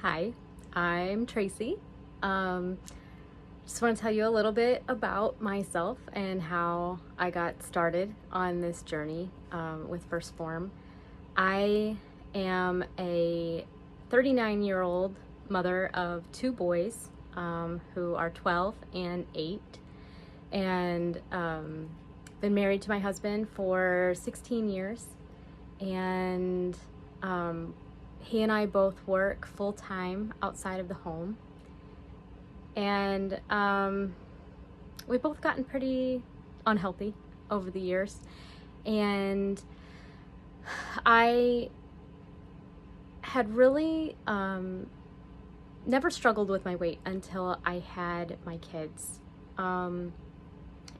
Hi, I'm Tracy. Um, just want to tell you a little bit about myself and how I got started on this journey with Phorm. I am a 39-year-old mother of two boys who are 12 and 8, and been married to my husband for 16 years, and he and I both work full-time outside of the home, and we've both gotten pretty unhealthy over the years, and I had really never struggled with my weight until I had my kids. And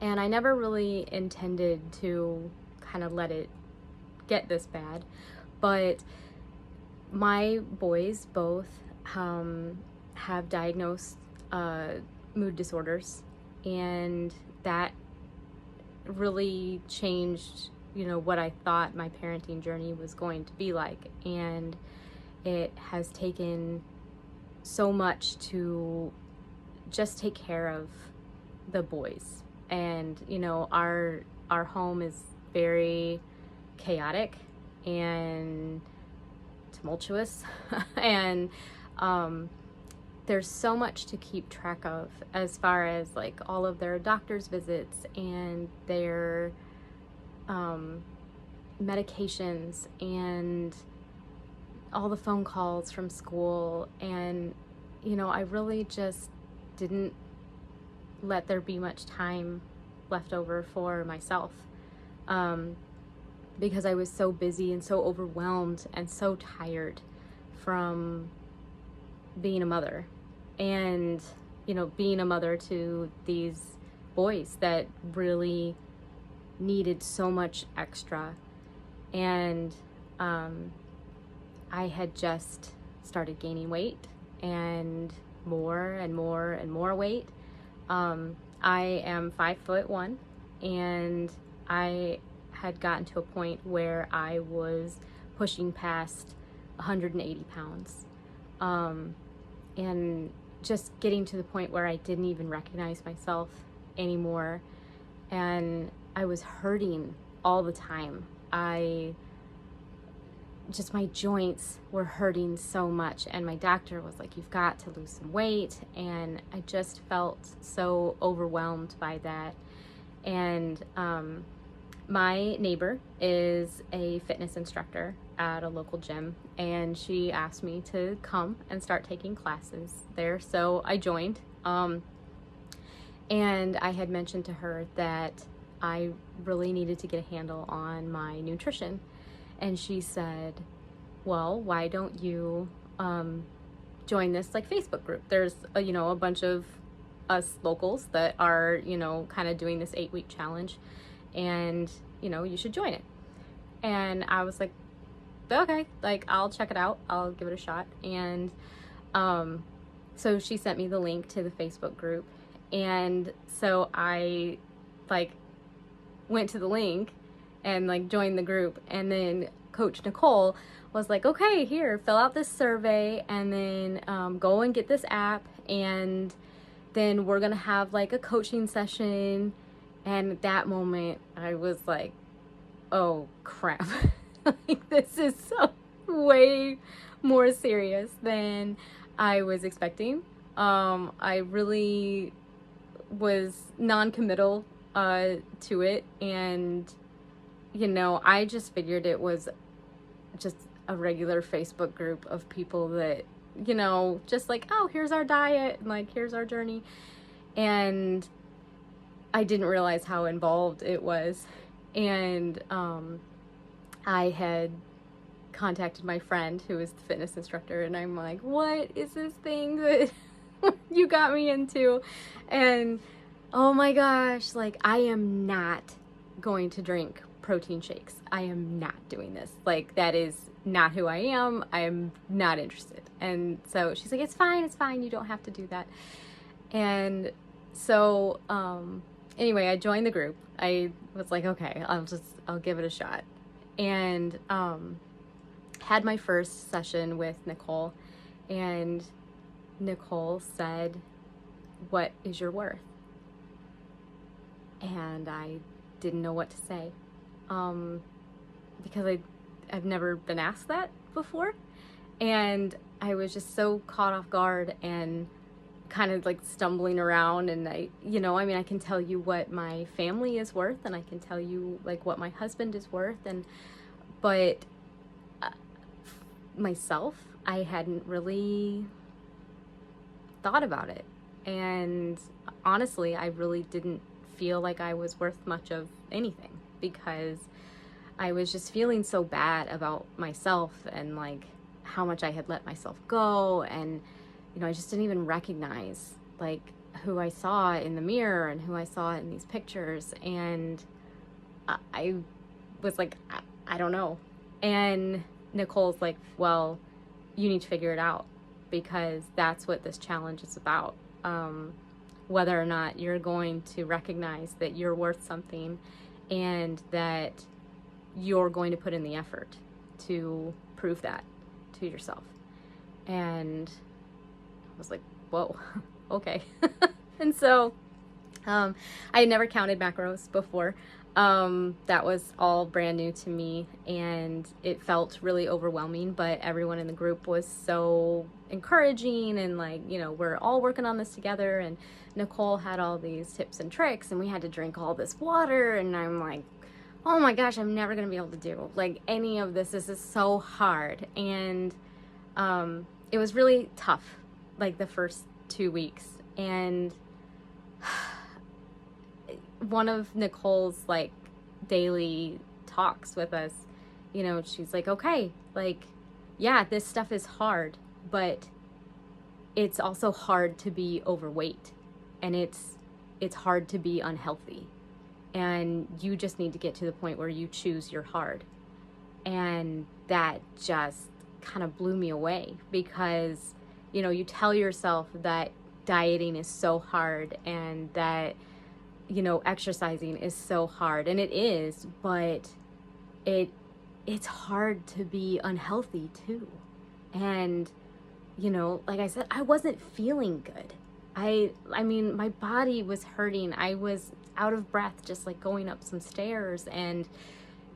I never really intended to kind of let it get this bad, but my boys both have diagnosed mood disorders, and that really changed, what I thought my parenting journey was going to be like. And it has taken so much to just take care of the boys. And, our home is very chaotic and tumultuous and there's so much to keep track of as far as like all of their doctor's visits and their medications and all the phone calls from school. And I really just didn't let there be much time left over for myself, because I was so busy and so overwhelmed and so tired from being a mother, and being a mother to these boys that really needed so much extra. And I had just started gaining weight, and more and more and more weight. I am 5'1", and I had gotten to a point where I was pushing past 180 pounds, and just getting to the point where I didn't even recognize myself anymore, and I was hurting all the time. My joints were hurting so much, and my doctor was like, you've got to lose some weight, and I just felt so overwhelmed by that. And my neighbor is a fitness instructor at a local gym, and she asked me to come and start taking classes there, so I joined. And I had mentioned to her that I really needed to get a handle on my nutrition. And she said, well, why don't you join this like Facebook group? There's a bunch of us locals that are kind of doing this 8-week challenge, and you should join it. And I was like, okay, like I'll check it out, I'll give it a shot. And so she sent me the link to the Facebook group, and so I went to the link and joined the group. And then Coach Nicole was like, okay, here, fill out this survey, and then go and get this app, and then we're gonna have a coaching session. And at that moment I was like, oh crap. This is so way more serious than I was expecting. I really was non-committal to it, and I just figured it was just a regular Facebook group of people that just oh, here's our diet, and here's our journey. And I didn't realize how involved it was. And I had contacted my friend who is the fitness instructor, and I'm like, what is this thing that you got me into? And oh my gosh, I am not going to drink protein shakes. I am not doing this. That is not who I am. I am not interested. And so she's like, it's fine. You don't have to do that. And so, anyway, I joined the group. I was like, okay, I'll give it a shot. And had my first session with Nicole, And Nicole said, "What is your worth?" And I didn't know what to say, because I've never been asked that before. And I was just so caught off guard and kind of like stumbling around. And I mean, I can tell you what my family is worth, and I can tell you like what my husband is worth, but myself, I hadn't really thought about it. And honestly, I really didn't feel like I was worth much of anything, because I was just feeling so bad about myself and like how much I had let myself go. And I just didn't even recognize like who I saw in the mirror and who I saw in these pictures. And I was like, I don't know. And Nicole's like, "Well, you need to figure it out, because that's what this challenge is about. Whether or not you're going to recognize that you're worth something, and that you're going to put in the effort to prove that to yourself." And I was like, whoa, okay. And so I had never counted macros before. That was all brand new to me, and it felt really overwhelming, but everyone in the group was so encouraging, and like, we're all working on this together. And Nicole had all these tips and tricks, and we had to drink all this water, and I'm like, oh my gosh, I'm never gonna be able to do like any of this. This is so hard. And it was really tough, like the first 2 weeks. And one of Nicole's like daily talks with us, she's like, okay, like, yeah, this stuff is hard, but it's also hard to be overweight, and it's hard to be unhealthy, and you just need to get to the point where you choose your hard. And that just kind of blew me away, because you tell yourself that dieting is so hard, and that exercising is so hard, and it is, but it's hard to be unhealthy too. And like I said, I wasn't feeling good. I mean, my body was hurting. I was out of breath just like going up some stairs, and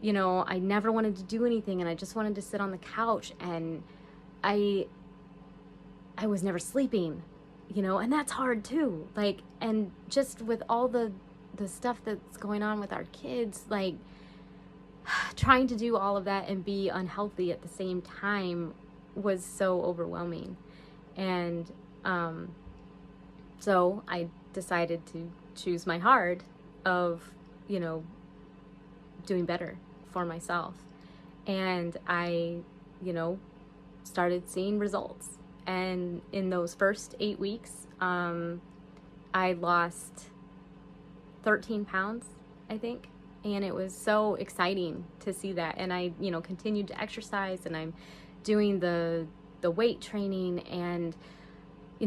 I never wanted to do anything, and I just wanted to sit on the couch, and I was never sleeping, and that's hard too. Like, and just with all the stuff that's going on with our kids, like trying to do all of that and be unhealthy at the same time was so overwhelming. And so I decided to choose my hard of doing better for myself. And I started seeing results. And in those first 8 weeks, I lost 13 pounds, I think. And it was so exciting to see that. And I, continued to exercise, and I'm doing the weight training, and,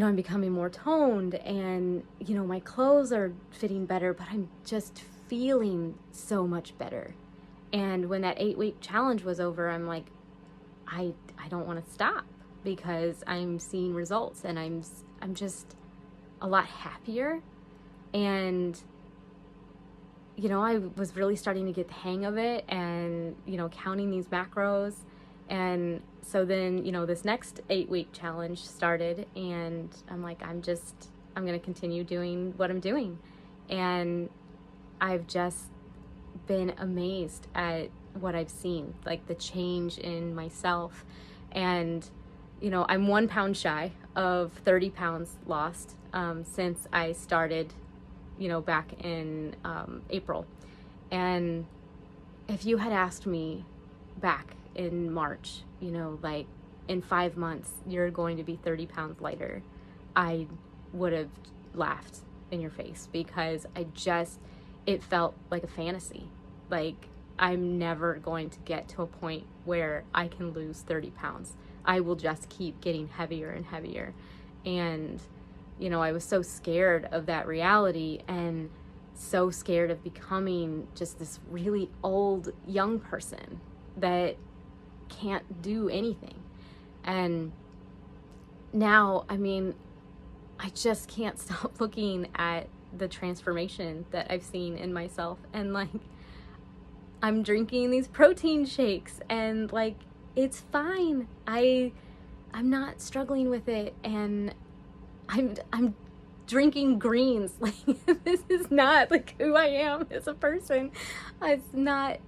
I'm becoming more toned, and, my clothes are fitting better, but I'm just feeling so much better. And when that 8-week challenge was over, I'm like, I don't want to stop, because I'm seeing results, and I'm just a lot happier. And I was really starting to get the hang of it, and counting these macros. And so then this next 8-week challenge started, and I'm like, I'm going to continue doing what I'm doing. And I've just been amazed at what I've seen, like the change in myself. And I'm 1 pound shy of 30 pounds lost since I started back in April. And if you had asked me back in March, like in 5 months, you're going to be 30 pounds lighter, I would have laughed in your face, because it felt like a fantasy. Like, I'm never going to get to a point where I can lose 30 pounds. I will just keep getting heavier and heavier. And I was so scared of that reality, and so scared of becoming just this really old young person that can't do anything. And now, I mean, I just can't stop looking at the transformation that I've seen in myself. And like, I'm drinking these protein shakes and like, it's fine. I'm not struggling with it, and I'm drinking greens. Like, this is not like who I am as a person. It's not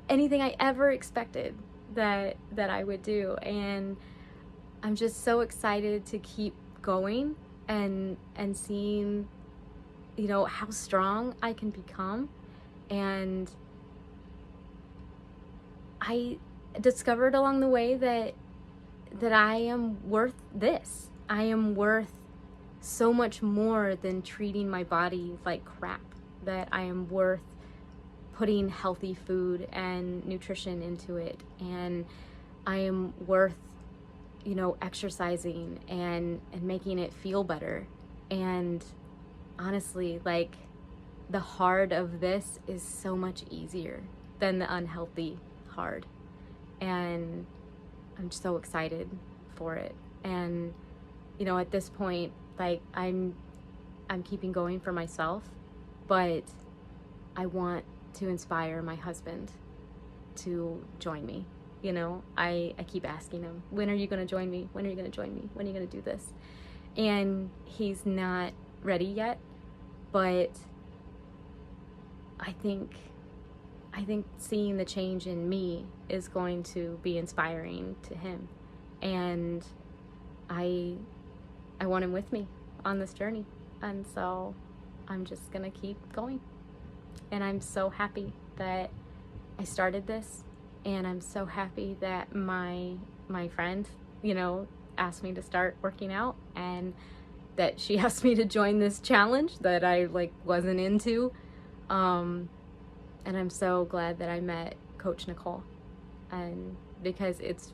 anything I ever expected that I would do, and I'm just so excited to keep going and seeing, you know, how strong I can become. And I discovered along the way that I am worth this. I am worth so much more than treating my body like crap. That I am worth putting healthy food and nutrition into it. And I am worth, you know, exercising and making it feel better. And honestly, like, the hard of this is so much easier than the unhealthy hard. And I'm so excited for it. And, you know, at this point, like, I'm keeping going for myself, but I want to inspire my husband to join me. You know, I keep asking him, when are you going to join me? When are you going to join me? When are you going to do this? And he's not ready yet, but I think seeing the change in me is going to be inspiring to him. And I want him with me on this journey. And so I'm just going to keep going. And I'm so happy that I started this. And I'm so happy that my friend, you know, asked me to start working out, and that she asked me to join this challenge that I like wasn't into. And I'm so glad that I met Coach Nicole, and because it's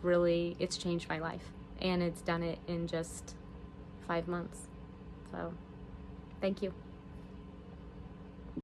changed my life, and it's done it in just 5 months. So thank you.